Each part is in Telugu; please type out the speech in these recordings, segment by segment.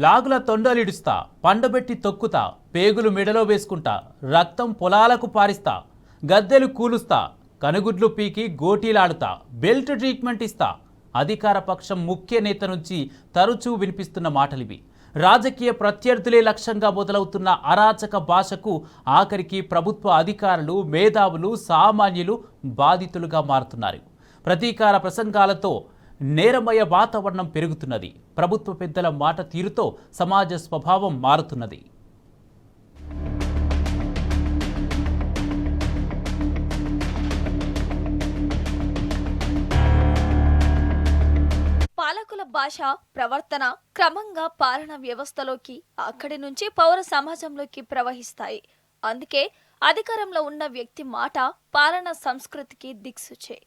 లాగుల తొండలిడుస్తా, పండబెట్టి తొక్కుతా, పేగులు మెడలో వేసుకుంటా, రక్తం పొలాలకు పారిస్తా, గద్దెలు కూలుస్తా, కనుగుడ్లు పీకి గోటీలాడుతా, బెల్ట్ ట్రీట్మెంట్ ఇస్తా. అధికార పక్షం ముఖ్య నేత నుంచి తరచూ వినిపిస్తున్న మాటలివి. రాజకీయ ప్రత్యర్థులే లక్ష్యంగా మొదలవుతున్న అరాచక భాషకు ఆఖరికి ప్రభుత్వ అధికారులు, మేధావులు, సామాన్యులు బాధితులుగా మారుతున్నారు. ప్రతీకార ప్రసంగాలతో నేరమయ వాతావరణం పెరుగుతున్నది. ప్రభుత్వ పెద్దల మాట తీరుతో సమాజ స్వభావం మారుతున్నది. పాలకుల భాష, ప్రవర్తన క్రమంగా పాలన వ్యవస్థలోకి, అక్కడి నుంచి పౌర సమాజంలోకి ప్రవహిస్తాయి. అందుకే అధికారంలో ఉన్న వ్యక్తి మాట పాలన సంస్కృతికి దిక్సూచే.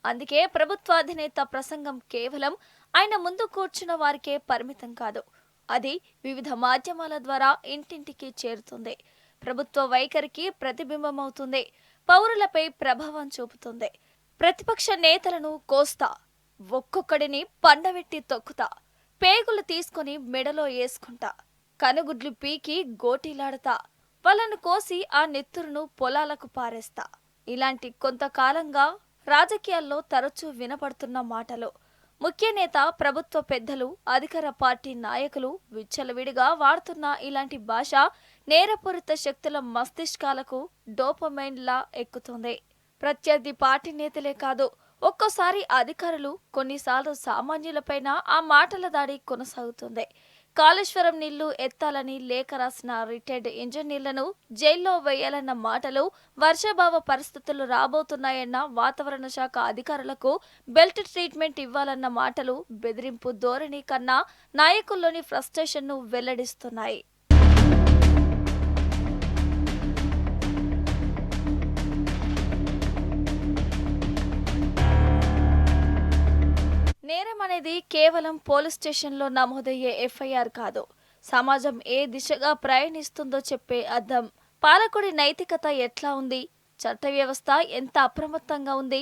అందుకే ప్రభుత్వాధినేత ప్రసంగం కేవలం ఆయన ముందు కూర్చున్న వారికే పరిమితం కాదు. అది వివిధ మాధ్యమాల ద్వారా ఇంటింటికి చేరుతుంది. ప్రభుత్వ వైఖరికి ప్రతిబింబమవుతుంది. పౌరులపై ప్రభావం చూపుతుంది. ప్రతిపక్ష నేతలను కోస్తా, ఒక్కొక్కడిని పండబెట్టి తొక్కుతా, పేగులు తీసుకుని మెడలో వేసుకుంటా, కనుగుడ్లు పీకి గోటీలాడతా, వాళ్ళను కోసి ఆ నెత్తురును పొలాలకు పారేస్తా. ఇలాంటి కొంతకాలంగా రాజకీయాల్లో తరచూ వినపడుతున్న మాటలు. ముఖ్య నేత, ప్రభుత్వ పెద్దలు, అధికార పార్టీ నాయకులు విచ్చలవిడిగా వాడుతున్న ఇలాంటి భాష నేరపూరిత శక్తుల మస్తిష్కాలకు డోపమైన్లా ఎక్కుతుంది. ప్రత్యర్థి పార్టీ నేతలే కాదు, ఒక్కోసారి అధికారులు, కొన్నిసార్లు సామాన్యులపైన ఆ మాటల దాడి కొనసాగుతుంది. కాళేశ్వరం నీళ్లు ఎత్తాలని లేఖ రాసిన రిటైర్డ్ ఇంజనీర్లను జైల్లో వేయాలన్న మాటలు, వర్షాభావ పరిస్థితులు రాబోతున్నాయన్న వాతావరణ శాఖ అధికారులకు బెల్ట్ ట్రీట్మెంట్ ఇవ్వాలన్న మాటలు బెదిరింపు ధోరణి కన్నా నాయకుల్లోని ఫ్రస్ట్రేషన్ను వెల్లడిస్తున్నాయి. నేరం అనేది కేవలం పోలీస్ స్టేషన్లో నమోదయ్యే ఎఫ్ఐఆర్ కాదు. సమాజం ఏ దిశగా ప్రయాణిస్తుందో చెప్పే అద్దం. పాలకుడి నైతికత ఎట్లా ఉంది, చట్ట వ్యవస్థ ఎంత అప్రమత్తంగా ఉంది,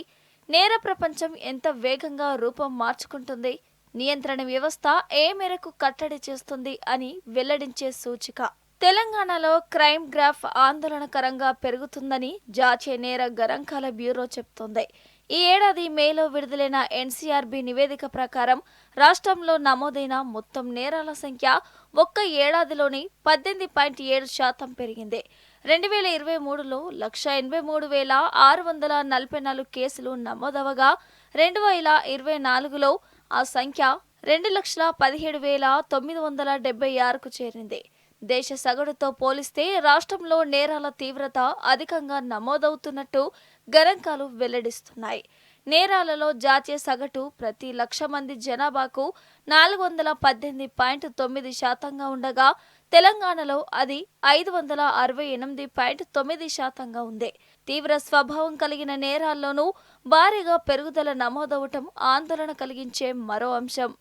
నేర ప్రపంచం ఎంత వేగంగా రూపం మార్చుకుంటుంది, నియంత్రణ వ్యవస్థ ఏ మేరకు కట్టడి చేస్తుంది అని వెల్లడించే సూచిక. తెలంగాణలో క్రైమ్ గ్రాఫ్ ఆందోళనకరంగా పెరుగుతుందని జాతీయ నేర గణాంకాల బ్యూరో చెప్తోంది. ఈ ఏడాది మేలో విడుదలైన ఎన్సీఆర్బీ నివేదిక ప్రకారం రాష్ట్రంలో నమోదైన మొత్తం నేరాల సంఖ్య ఒక్క ఏడాదిలోని 18.7% పెరిగింది. 2023లో 183,644 కేసులు నమోదవగా 2024లో ఆ సంఖ్య 2,17,976కు చేరింది. దేశ సగటుతో పోలిస్తే రాష్ట్రంలో నేరాల తీవ్రత అధికంగా నమోదవుతున్నట్టు గణాంకాలు వెల్లడిస్తున్నాయి. నేరాలలో జాతీయ సగటు ప్రతి 1,00,000 మంది జనాభాకు 418.9% ఉండగా తెలంగాణలో అది 568.9% ఉంది. తీవ్ర స్వభావం కలిగిన నేరాల్లోనూ భారీగా పెరుగుదల నమోదవటం ఆందోళన కలిగించే మరో అంశం.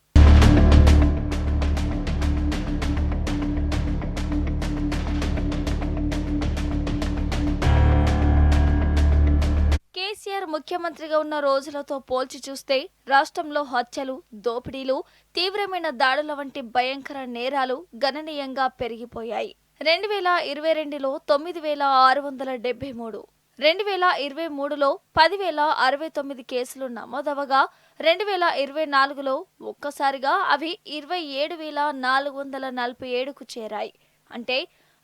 కేసీఆర్ ముఖ్యమంత్రిగా ఉన్న రోజులతో పోల్చి చూస్తే రాష్ట్రంలో హత్యలు, దోపిడీలు, తీవ్రమైన దాడుల వంటి భయంకర నేరాలు గణనీయంగా పెరిగిపోయాయి. 2022లో 9,673, 2023లో 10,069 కేసులు నమోదవగా 2024లో ఒక్కసారిగా అవి 27,447కు చేరాయి. అంటే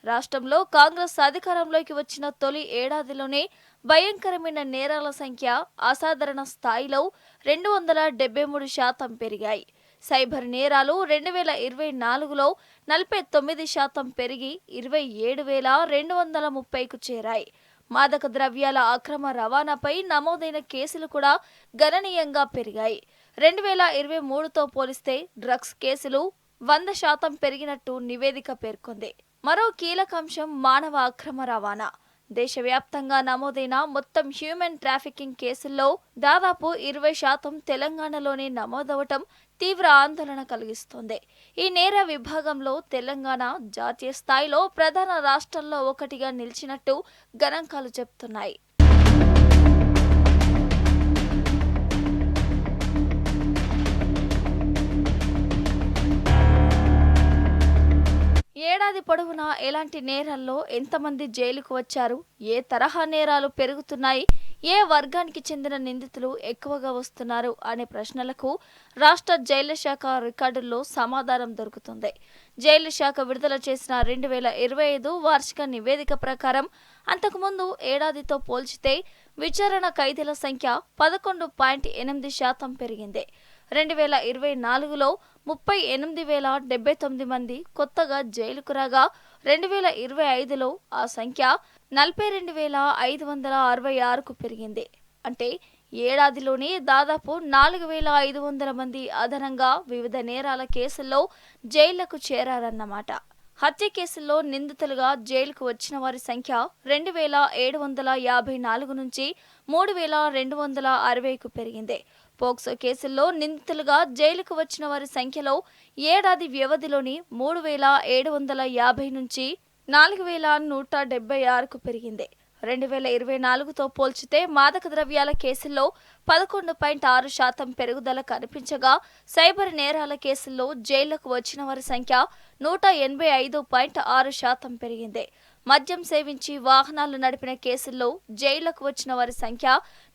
రాష్ట్రంలో కాంగ్రెస్ అధికారంలోకి వచ్చిన తొలి ఏడాదిలోనే భయంకరమైన నేరాల సంఖ్య అసాధారణ స్థాయిలో 273% పెరిగాయి. సైబర్ నేరాలు 2024లో 49% పెరిగి 27,230కు చేరాయి. మాదక ద్రవ్యాల అక్రమ రవాణాపై నమోదైన కేసులు కూడా గణనీయంగా పెరిగాయి. 2023తో పోలిస్తే డ్రగ్స్ కేసులు 100% పెరిగినట్టు నివేదిక పేర్కొంది. మరో కీలక అంశం మానవ అక్రమ రవాణా. దేశవ్యాప్తంగా నమోదైన మొత్తం హ్యూమన్ ట్రాఫికింగ్ కేసుల్లో దాదాపు 20% తెలంగాణలోనే నమోదవటం తీవ్ర ఆందోళన కలిగిస్తోంది. ఈ నేర విభాగంలో తెలంగాణ జాతీయ స్థాయిలో ప్రధాన రాష్ట్రాల్లో ఒకటిగా నిలిచినట్టు గణాంకాలు చెప్తున్నాయి. ఏడాది పొడవునా ఎలాంటి నేరాల్లో ఎంతమంది జైలుకు వచ్చారు, ఏ తరహా నేరాలు పెరుగుతున్నాయి, ఏ వర్గానికి చెందిన నిందితులు ఎక్కువగా వస్తున్నారు అనే ప్రశ్నలకు రాష్ట్ర జైళ్ల శాఖ రికార్డుల్లో సమాధానం దొరుకుతుంది. జైళ్ల శాఖ విడుదల చేసిన 2025 వార్షిక నివేదిక ప్రకారం అంతకుముందు ఏడాదితో పోల్చితే విచారణ ఖైదీల సంఖ్య 11.8% పెరిగింది. 2024లో 38,079 మంది కొత్తగా జైలుకు రాగా 2025లో ఆ సంఖ్య 42,566కు పెరిగింది. అంటే ఏడాదిలోనే దాదాపు 4,500 మంది అదనంగా వివిధ నేరాల కేసుల్లో జైళ్లకు చేరారన్నమాట. హత్య కేసుల్లో నిందితులుగా జైలుకు వచ్చిన వారి సంఖ్య 2,754 నుంచి 3,260కు పెరిగింది. పోక్సో కేసుల్లో నిందితులుగా జైలుకు వచ్చిన వారి సంఖ్యలో ఏడాది వ్యవధిలోని 3,750 నుంచి 4,176కు పెరిగింది. 2024తో పోల్చితే మాదక ద్రవ్యాల కేసుల్లో 11.6% పెరుగుదల కనిపించగా సైబర్ నేరాల కేసుల్లో జైళ్లకు వచ్చిన వారి సంఖ్య 185.6% పెరిగింది. మద్యం సేవించి వాహనాలు నడిపిన కేసుల్లో జైళ్లకు వచ్చిన వారి సంఖ్య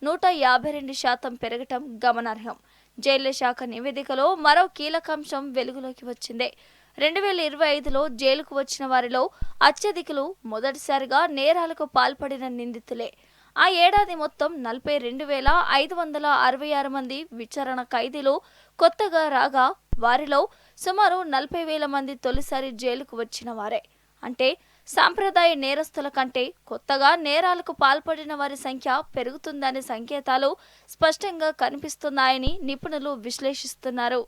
152% పెరగటం గమనార్హం. జైళ్ల శాఖ నివేదికలో మరో కీలకాంశం వెలుగులోకి వచ్చింది. 2025లో జైలుకు వచ్చిన వారిలో అత్యధికులు మొదటిసారిగా నేరాలకు పాల్పడిన నిందితులే. ఆ ఏడాది మొత్తం 42,566 మంది విచారణ ఖైదీలు కొత్తగా రాగా వారిలో సుమారు 40,000 మంది తొలిసారి జైలుకు వచ్చిన వారే. అంటే సాంప్రదాయ నేరస్తుల కంటే కొత్తగా నేరాలకు పాల్పడిన వారి సంఖ్య పెరుగుతుందనే సంకేతాలు స్పష్టంగా కనిపిస్తున్నాయని నిపుణులు విశ్లేషిస్తున్నారు.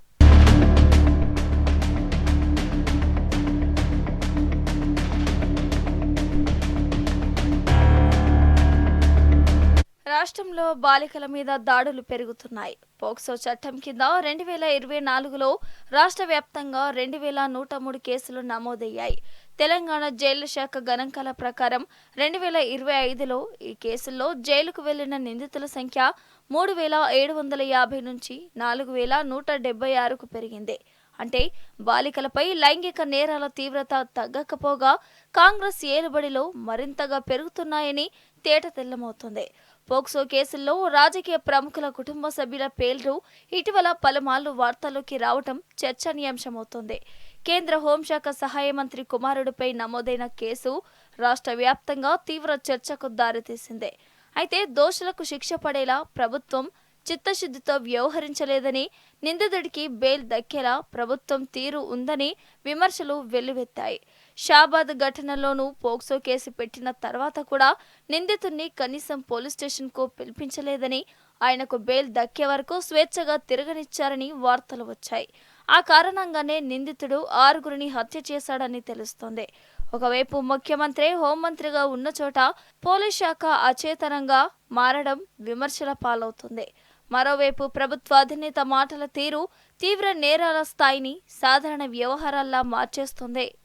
రాష్ట్రంలో బాలికల మీద దాడులు పెరుగుతున్నాయి. పోక్సో చట్టం కింద 2024లో రాష్ట్ర వ్యాప్తంగా 2,103 కేసులు నమోదయ్యాయి. తెలంగాణ జైళ్ల శాఖ గణాంకాల ప్రకారం 2025లో ఈ కేసుల్లో జైలుకు వెళ్లిన నిందితుల సంఖ్య 3,750 నుంచి 4,176కు పెరిగింది. అంటే బాలికలపై లైంగిక నేరాల తీవ్రత తగ్గకపోగా కాంగ్రెస్ ఏలుబడిలో మరింతగా పెరుగుతున్నాయని తేటతెల్లమవుతుంది. పోక్సో కేసుల్లో రాజకీయ ప్రముఖుల కుటుంబ సభ్యుల పేర్లు ఇటీవల పలుమార్లు వార్తల్లోకి రావటం చర్చనీయాంశమవుతోంది. కేంద్ర హోంశాఖ సహాయ మంత్రి కుమారుడిపై నమోదైన కేసు రాష్ట్ర వ్యాప్తంగా తీవ్ర చర్చకు దారితీసింది. అయితే దోషులకు శిక్ష పడేలా ప్రభుత్వం చిత్తశుద్ధితో వ్యవహరించలేదని, నిందితుడికి బెయిల్ దక్కేలా ప్రభుత్వం తీరు ఉందని విమర్శలు వెల్లువెత్తాయి. షాబాద్ ఘటనలోనూ పోక్సో కేసు పెట్టిన తర్వాత కూడా నిందితుడిని కనీసం పోలీస్ స్టేషన్కు పిలిపించలేదని, ఆయనకు బెయిల్ దక్కే వరకు స్వేచ్ఛగా తిరగనిచ్చారని వార్తలు వచ్చాయి. ఆ కారణంగానే నిందితుడు 6గురిని హత్య చేశాడని తెలుస్తోంది. ఒకవైపు ముఖ్యమంత్రి హోంమంత్రిగా ఉన్న చోట పోలీస్ శాఖ అచేతనంగా మారడం విమర్శల పాలవుతుంది. మరోవైపు ప్రభుత్వ అధినేత మాటల తీరు తీవ్ర నేరాల స్థాయిని సాధారణ వ్యవహారాల్లా మార్చేస్తుంది.